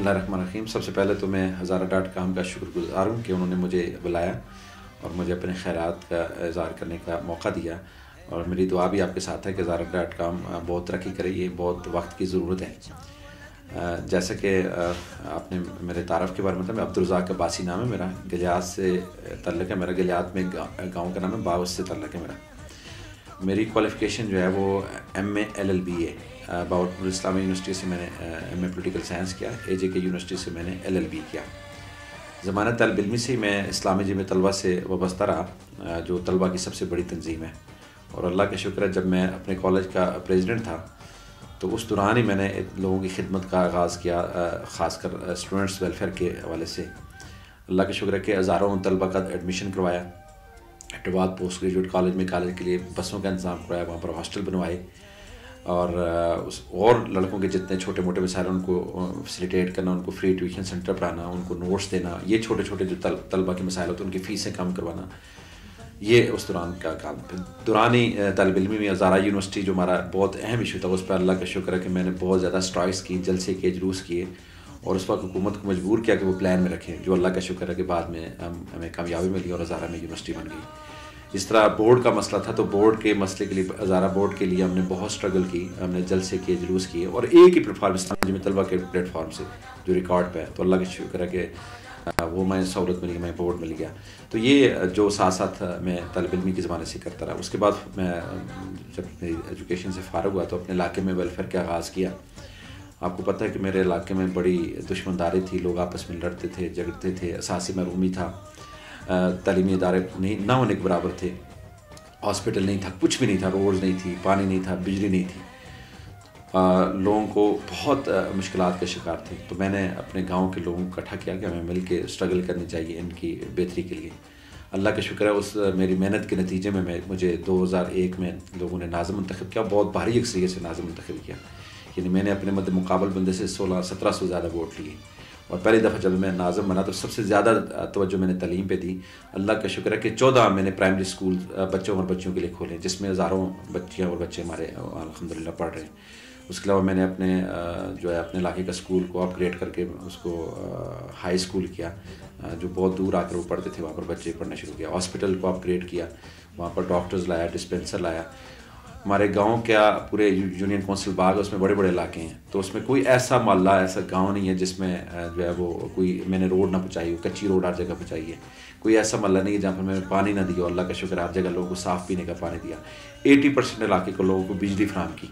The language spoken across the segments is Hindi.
बिस्मिल्लाहिर्रहमानिर्रहीम। सबसे पहले तो मैं हज़ारा.com का शुक्रगुज़ार हूँ कि उन्होंने मुझे बुलाया और मुझे अपने ख़ैरात का इज़हार करने का मौका दिया। और मेरी दुआ भी आपके साथ है कि हज़ारा.com बहुत तरक्की करे, ये बहुत वक्त की ज़रूरत है। जैसे कि आपने मेरे तारफ़ के बारे में बताया, मैं अब्दुर्रज़ाक अब्बासी नाम है मेरा, गिलियाद से तल्लुक़ है मेरा। गिलियाद में गाँव का नाम है बाउस से तल्लुक़ है मेरा। मेरी क्वालिफ़िकेशन जो है वो MA LLB है। बाउल इस्लामिया यूनिवर्सिटी से मैंने MA पोलिटिकल साइंस किया। AJK यूनिवर्सिटी से मैंने LLB किया। ज़मानत तलब इल्मी से मैं इस्लामी जमीयत तलबा से वाबस्ता रहा, जो तलबा की सबसे बड़ी तंजीम है। और अल्लाह का शुक्र है, जब मैं अपने कॉलेज का प्रेसिडेंट था तो उस दौरान ही मैंने लोगों की खिदमत का आगाज़ किया, ख़ासकर स्टूडेंट्स वेलफेयर के हवाले से। अल्लाह का शुक्र है कि हज़ारों तलबा का एडमिशन करवाया। एबटाबाद पोस्ट ग्रेजुएट कॉलेज में कॉलेज के लिए बसों का इंतज़ाम करवाया, वहाँ पर हॉस्टल बनवाए और लड़कों के जितने छोटे मोटे मसाइल उनको फैसिलिटेट करना, उनको फ्री ट्यूशन सेंटर पढ़ाना, उनको नोट्स देना, ये छोटे छोटे जो तलबा के मसाइल होते हैं उनकी फ़ीसें कम करवाना, ये उस दौरान का काम। दौरान ही तलब इल्मी में हज़ारा यूनिवर्सिटी जो हमारा बहुत अहम इशू था, उस पर अल्लाह का शुक्र है कि मैंने बहुत ज़्यादा स्ट्राइक्स की, जलसे किए, जुलूस किए और उस वक्त हुकूमत को मजबूर किया कि वो प्लान में रखें, जो अल्लाह का शुक्र है कि बाद में हमें कामयाबी मिली और हज़ारा में यूनिवर्सिटी बन गई। इस तरह बोर्ड का मसला था, तो बोर्ड के मसले के लिए, हज़ारा बोर्ड के लिए हमने बहुत स्ट्रगल की, हमने जलसे किए, जुलूस किए और एक ही प्लेटफॉर्म इस्लामी जमीयत तलबा के प्लेटफॉर्म से जो रिकॉर्ड पे है, तो अल्लाह का शुक्र है कि वो मैं सहूलत मिली, मैं बोर्ड मिल गया। तो ये जो साथ साथ मैं तलब इल्मी के ज़माने से करता रहा। उसके बाद मैं जब मेरी एजुकेशन से फ़ारिग हुआ तो अपने इलाके में वेलफेयर का आगाज़ किया। आपको पता है कि मेरे इलाके में बड़ी दुश्मनदारी थी, लोग आपस में लड़ते थे, झगड़ते थे, असासी महरूमी था, तालीमी इदारे नहीं ना होने के बराबर थे, हॉस्पिटल नहीं था, कुछ भी नहीं था, रोड्स नहीं थी, पानी नहीं था, बिजली नहीं थी, लोगों को बहुत मुश्किलात का शिकार थे। तो मैंने अपने गांव के लोगों को इकट्ठा किया कि हमें मिल के स्ट्रगल करनी चाहिए इनकी बेहतरी के लिए। अल्लाह का शुक्र है, उस मेरी मेहनत के नतीजे में मुझे 2001 में लोगों ने नाज़िम मुंतखब किया, बहुत भारी अक्सरियत से नाज़िम मुंतखब किया। यानी मैंने अपने मद्दे मुकाबल बंदे से 1600-1700 ज़्यादा वोट लिए और पहली दफ़ा जब मैं नाज़िम बना तो सबसे ज़्यादा तवज्जो मैंने तालीम पे दी। अल्लाह का शुक्र है कि 14 मैंने प्राइमरी स्कूल बच्चों और बच्चियों के लिए खोले, जिसमें हज़ारों बच्चियाँ और बच्चे हमारे अल्हम्दुलिल्लाह पढ़ रहे हैं। उसके अलावा मैंने अपने जो है अपने इलाके का स्कूल को अपग्रेड करके उसको हाई स्कूल किया, जो बहुत दूर आकर वो पढ़ते थे, वहाँ पर बच्चे पढ़ना शुरू किया। हॉस्पिटल को अपग्रेड किया, वहाँ पर डॉक्टर्स लाया, डिस्पेंसर लाया। हमारे गांव क्या पूरे यूनियन काउंसिल बाग है, उसमें बड़े बड़े इलाके हैं, तो उसमें कोई ऐसा मोहल्ला, ऐसा गांव नहीं है जिसमें जो है वो कोई मैंने रोड ना पहुँचाई हो। कच्ची रोड हर जगह पहुँचाई है। कोई ऐसा मोहल्ला नहीं है जहाँ पर मैंने पानी ना दिया। अल्लाह का शुक्र, हर जगह लोगों को साफ़ पीने का पानी दिया। 80% इलाके को लोगों को बिजली फराहम की।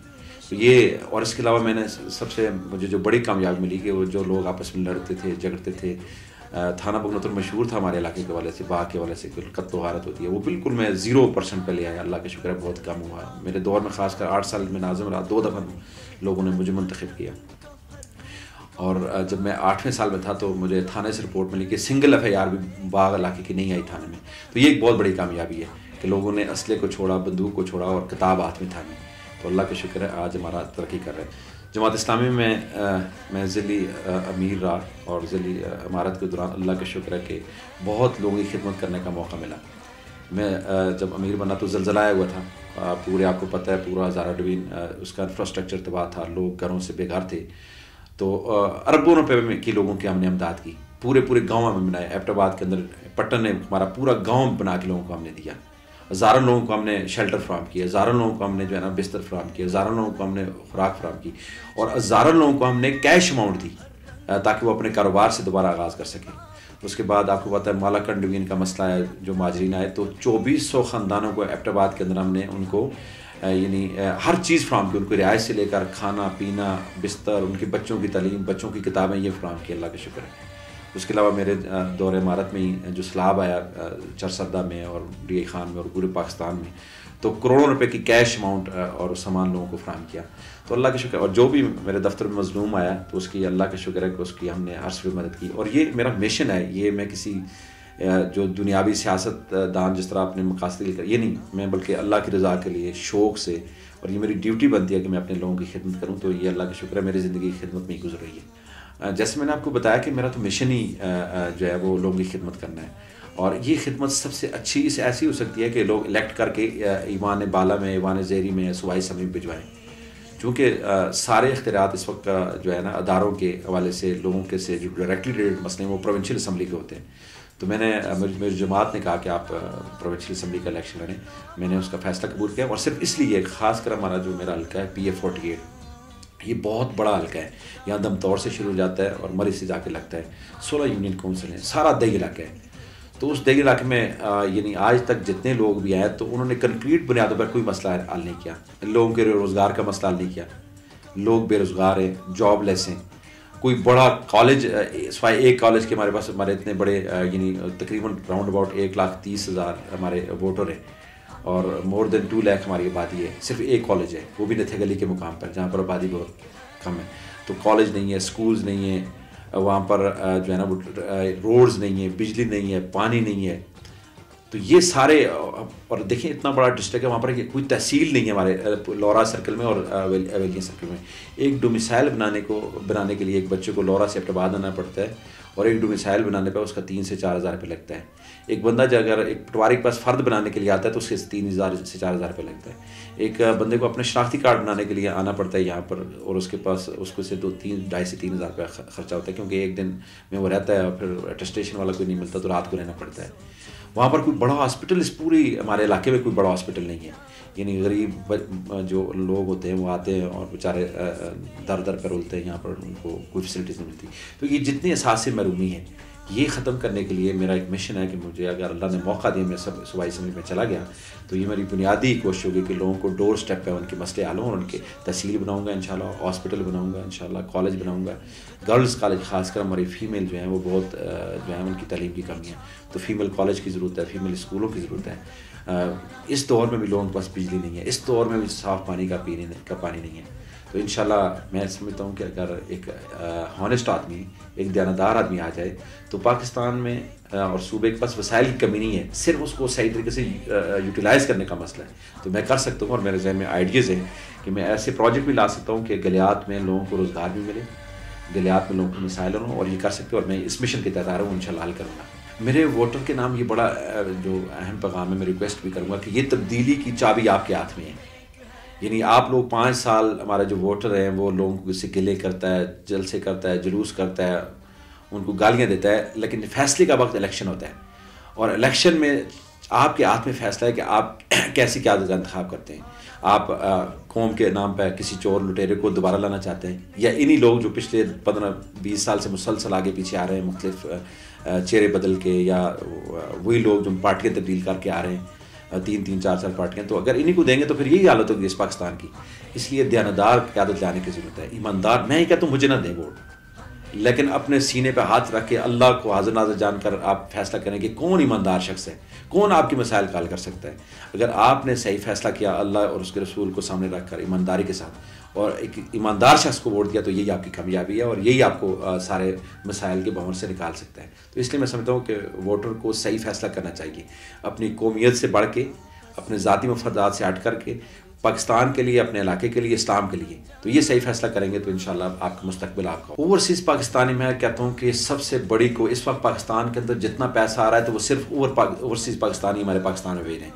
तो ये, और इसके अलावा मैंने सबसे मुझे जो बड़ी कामयाबी मिली कि वो जो लोग आपस में लड़ते थे, झगड़ते थे, थाना बगनौतर मशहूर था हमारे इलाके के वाले से, बाग के वाले से कत्ल वारत होती है, वो बिल्कुल मैं 0% पे ले आया। अल्लाह का शुक्र है बहुत कम हुआ। मेरे दौर में ख़ासकर 8 साल में नाज़िम रहा, 2 दफ़ा लोगों ने मुझे मुंतखब किया। और जब मैं 8वें साल में था तो मुझे थाने से रिपोर्ट मिली कि सिंगल FIR भी बाग इलाके की नहीं आई थाने में। तो ये एक बहुत बड़ी कामयाबी है कि लोगों ने असले को छोड़ा, बंदूक को छोड़ा और किताब हाथ में थामी। तो अल्लाह का शुक्र है आज हमारा तरक्की कर रहे हैं। जमात इस्लामी में मैं ज़िली अमीर रहा और ज़िली इमारत के दौरान अल्लाह का शुक्र है कि बहुत लोगों की खिदमत करने का मौका मिला। मैं जब अमीर बना तो ज़लज़ला आया हुआ था, पूरे आपको पता है पूरा हज़ारा डिवीज़न, उसका इंफ्रास्ट्रक्चर तबाह था, लोग घरों से बेघर थे। तो अरबों रुपए की लोगों की हमने इमदाद की, पूरे पूरे गाँव में बनाए। एबटाबाद के अंदर पट्टन ने हमारा पूरा गाँव बना के लोगों को हमने दिया। हज़ारों लोगों को हमने शेल्टर फ्राहम किया, हज़ारों लोगों को हमने जो है ना बिस्तर फ्राहम किया, हज़ारों लोगों को हमने खुराक फ्राहम की और हज़ारों लोगों को हमने कैश अमाउंट दी ताकि वो अपने कारोबार से दोबारा आगाज़ कर सकें। उसके बाद आपको पता है मालाकंड डिवीज़न का मसला है, जो माजरीन आए, तो 2400 ख़ानदानों को एबटाबाद के अंदर हमने उनको यानी हर चीज़ फ्राहम की, उनको रिहायश से लेकर खाना पीना, बिस्तर, उनके बच्चों की तालीम, बच्चों की किताबें, ये फ्राहम की। अल्लाह का शुक्र है। उसके अलावा मेरे दौर इमारत में ही जो सैलाब आया चरसदा में और DI खान में और पूरे पाकिस्तान में, तो करोड़ों रुपए की कैश अमाउंट और सामान लोगों को फ्राहम किया। तो अल्लाह का शुक्र। और जो भी मेरे दफ्तर में मजलूम आया तो उसकी अल्लाह का शुक्र है कि उसकी हमने हर सूरत मदद की। और ये मेरा मिशन है, ये मैं किसी जो दुनियावी सियासतदान जिस तरह अपने मकासद के लिए, ये नहीं, मैं बल्कि अल्लाह की रज़ा के लिए शौक़ से, और ये मेरी ड्यूटी बनती है कि मैं अपने लोगों की खिदमत करूँ। तो ये अल्लाह का शुक्र है मेरी ज़िंदगी की खिदमत में ही गुजर रही है। जैसे मैंने आपको बताया कि मेरा तो मिशन ही जो है वो लोगों की खिदमत करना है। और ये खिदमत सबसे अच्छी इस ऐसी हो सकती है कि लोग इलेक्ट करके ईवान बाला में, ईवान ज़ेरी में, सूबाई असम्बली में भिजवाएँ। चूँकि सारे इख्तियारात इस वक्त जो है ना अदारों के हवाले से लोगों के से जो डायरेक्टली रिलेटेड मसले हैं वो प्रोविंशियल असम्बली के होते हैं। तो मैंने मेरी जमात ने कहा कि आप प्रोविंशियल असम्बली का इलेक्शन लड़ें। मैंने उसका फ़ैसला कबूल किया, और सिर्फ इसलिए ख़ासकर हमारा जो मेरा हल्का है PA48, ये बहुत बड़ा हल्का है। यहाँ दमतौर से शुरू हो जाता है और मरी से जाके लगता है। 16 यूनियन काउंसिल हैं, सारा दही इलाका है। तो उस दही इलाके में यानी आज तक जितने लोग भी आए तो उन्होंने कंक्रीट बुनियादों पर कोई मसला हल नहीं किया। लोगों के रोज़गार का मसला हल नहीं किया। लोग बेरोज़गार हैं, जॉबलेस हैं। कोई बड़ा कॉलेज सिवाय एक कॉलेज के हमारे पास हमारे इतने बड़े यानी तकरीबन राउंड अबाउट 1,30,000 हमारे वोटर हैं, और मोर देन 2 लाख हमारी आबादी है। सिर्फ एक कॉलेज है, वो भी नथे गली के मुकाम पर, जहाँ पर आबादी बहुत कम है। तो कॉलेज नहीं है, स्कूल्स नहीं है, वहाँ पर जो है ना वो रोड्स नहीं है, बिजली नहीं है, पानी नहीं है। तो ये सारे, और देखिए इतना बड़ा डिस्ट्रिक्ट है, वहाँ पर कोई तहसील नहीं है हमारे लौरा सर्कल में और अवेलिया सर्कल में। एक डोमिसाइल बनाने के लिए एक बच्चे को लौरा से एबटाबाद आना पड़ता है, और एक डोमिसाइल बनाने पर उसका 3 से 4 हज़ार रुपये लगता है। एक बंदा जो अगर एक पटवारी के पास फ़र्द बनाने के लिए आता है तो उसके 3,000 से 4,000 रुपये लगता है। एक बंदे को अपने शनाख्ती कार्ड बनाने के लिए आना पड़ता है यहाँ पर, और उसके पास उसको से 2-3 से 3 हज़ार रुपये खर्चा होता है, क्योंकि एक दिन में वो रहता है और फिर अटेस्टेशन वाला कोई नहीं मिलता तो रात को रहना पड़ता है। वहाँ पर कोई बड़ा हॉस्पिटल, इस पूरी हमारे इलाके में कोई बड़ा हॉस्पिटल नहीं है। यानी गरीब जो लोग होते हैं वो आते हैं और बेचारे दर दर पर रुलते हैं, यहाँ पर उनको कोई फैसिलिटीज़ नहीं मिलती। तो ये जितनी असासी महरूमी है, ये ख़त्म करने के लिए मेरा एक मिशन है कि मुझे अगर अल्लाह ने मौका दिया, मैं सूबाई असम्बली में चला गया, तो ये मेरी बुनियादी कोशिश होगी कि लोगों को डोर स्टेप पे उनके मसले हल हों, और उनके तहसील बनाऊँगा इंशाल्लाह, हॉस्पिटल बनाऊँगा इंशाल्लाह, कॉलेज बनाऊँगा। गर्ल्स कॉलेज ख़ासकर हमारी फ़ीमेल जो हैं वो बहुत जो है उनकी तालीम की कमी है, तो फ़ीमेल कॉलेज की ज़रूरत है, फ़ीमेल स्कूलों की ज़रूरत है। इस दौर में भी लोगों के पास बिजली नहीं है, इस दौर में भी साफ़ पानी का पानी नहीं है। तो इंशाल्लाह मैं समझता हूँ कि अगर एक हॉनेस्ट आदमी, एक दयानतदार आदमी आ जाए तो पाकिस्तान में और सूबे के पास वसाइल की कमी नहीं है, सिर्फ उसको सही तरीके से यूटिलाइज़ करने का मसला है। तो मैं कर सकता हूँ, और मेरे जहन में आइडियाज़ हैं कि मैं ऐसे प्रोजेक्ट भी ला सकता हूँ कि गलियात में लोगों को रोज़गार भी मिले, गलियात में लोगों को मिसाइल हों, और ये कर सकते हो। और मैं इस मिशन के तहत आ रहा हूँ, इंशाल्लाह हल करूँगा। मेरे वोटर के नाम ये बड़ा जो अहम पैगाम है, मैं रिक्वेस्ट भी करूँगा कि ये तब्दीली की चाबी आपके हाथ में है। यानी आप लोग 5 साल, हमारा जो वोटर है वो लोगों को किसी गिले करता है, जलसे करता है, जुलूस करता है, उनको गालियाँ देता है, लेकिन फैसले का वक्त इलेक्शन होता है, और इलेक्शन में आपके हाथ में फैसला है कि आप कैसी क़यादत का इंतखाब करते हैं। आप कौम के नाम पर किसी चोर लुटेरे को दोबारा लाना चाहते हैं, या इन्हीं लोग जो पिछले 15-20 साल से मुसलसल आगे पीछे आ रहे हैं, मुख्तलिफ चेहरे बदल के, या वही लोग जो पार्टियाँ तब्दील करके आ रहे हैं, 3-3, 4-4 पार्टियाँ, तो अगर इन्हीं को देंगे तो फिर यही हालत होगी इस पाकिस्तान की। इसलिए दयानतदार क़यादत लाने की ज़रूरत है, ईमानदार। मैं ही कहता हूँ मुझे ना दें वोट, लेकिन अपने सीने पे हाथ रख के अल्लाह को हाज़िर नाज़िर जानकर आप फैसला करें कि कौन ईमानदार शख्स है, कौन आपकी मसाइल का हल कर सकता है। अगर आपने सही फैसला किया अल्लाह और उसके रसूल को सामने रख कर ईमानदारी के साथ, और एक ईमानदार शख्स को वोट दिया, तो यही आपकी कामयाबी है, और यही आपको सारे मसाइल के भंवर से निकाल सकता है। तो इसलिए मैं समझता हूँ कि वोटर को सही फैसला करना चाहिए, अपनी कौमियत से बढ़ के, अपने ज़ाती मफादात से हट करके, पाकिस्तान के लिए, अपने इलाके के लिए, इस्लाम के लिए। तो ये सही फैसला करेंगे तो इंशाल्लाह आपका मुस्तकबिल आपका। ओवरसीज़ पाकिस्तानी, मैं कहता हूँ कि सबसे बड़ी को इस वक्त पाकिस्तान के अंदर जितना पैसा आ रहा है तो वो सिर्फ ओवरसीज़ पाकिस्तानी हमारे पाकिस्तान में भेज रहे हैं,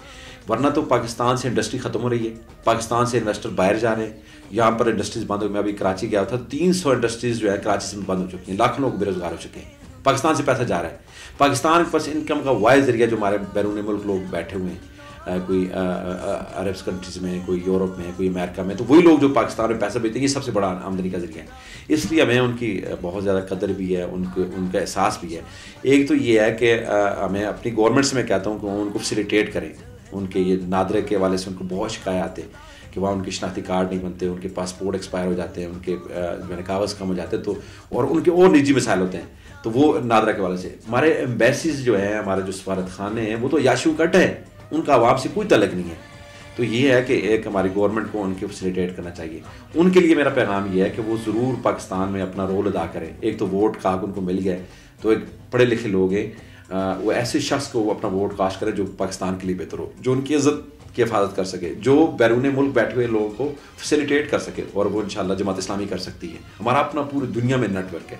वरना तो पाकिस्तान से इंडस्ट्री ख़त्म हो रही है, पाकिस्तान से इन्वेस्टर बाहर जा रहे हैं, यहाँ पर इंडस्ट्रीज़ बंद हो। मैं अभी कराची गया था, 300 इंडस्ट्रीज़ जो है कराची से बंद हो चुकी हैं, लाखों लोग बेरोज़गार हो चुके हैं। पाकिस्तान से पैसा जा रहा है, पाकिस्तान के पास इनकम का वाहिद ज़रिया जो हमारे बैरून मुल्क लोग बैठे हुए हैं, कोई अरब कंट्रीज़ में, कोई यूरोप में, कोई अमेरिका में, तो वही लोग जो पाकिस्तान में पैसा भेजते हैं, ये सबसे बड़ा आमदनी का ज़रिया है। इसलिए हमें उनकी बहुत ज़्यादा कदर भी है, उनका एहसास भी है। एक तो ये है कि हमें अपनी गवर्नमेंट से मैं कहता हूँ कि उनको फैसिलिटेट करें। उनके ये नादरे के हवाले से उनको बहुत शिकायत आते हैं कि वहाँ उनके शनाख्ती कार्ड नहीं बनते, उनके पासपोर्ट एक्सपायर हो जाते हैं, उनके कागज़ कम हो जाते हैं, तो और उनके और निजी मसाइल होते हैं, तो वो नादरा के हवाले से। हमारे एम्बेसीज जो हैं, हमारे जो सफारत खाने हैं, वो तो याशु कट है, उनका आवाम से कोई तल्लक नहीं है। तो ये है कि एक हमारी गवर्नमेंट को उनके फैसिलिटेट करना चाहिए। उनके लिए मेरा पैगाम ये है कि वो ज़रूर पाकिस्तान में अपना रोल अदा करें। एक तो वोट का हक उनको मिल गया है, तो एक पढ़े लिखे लोग हैं, वो ऐसे शख्स को वो अपना वोट कास्ट करें जो पाकिस्तान के लिए बेहतर हो, जो उनकी इज़्ज़त की हिफाजत कर सके, जो बैरून मुल्क बैठे हुए लोगों को फैसिलिटेट कर सके, और वो इंशाल्लाह जमात इस्लामी कर सकती है। हमारा अपना पूरी दुनिया में नेटवर्क है,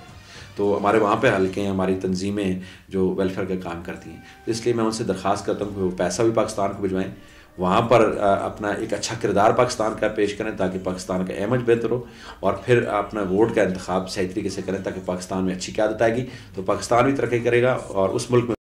तो हमारे वहाँ पे हल्के हैं, हमारी तंजीमें जो वेलफेयर का काम करती हैं। तो इसलिए मैं उनसे दरख्वास्त करता हूँ कि वो पैसा भी पाकिस्तान को भिजवाएँ, वहाँ पर अपना एक अच्छा किरदार पाकिस्तान का पेश करें ताकि पाकिस्तान का इमेज बेहतर हो, और फिर अपना वोट का इंतखाब सही तरीके से करें ताकि पाकिस्तान में अच्छी क़यादत आएगी तो पाकिस्तान भी तरक्की करेगा और उस मुल्क में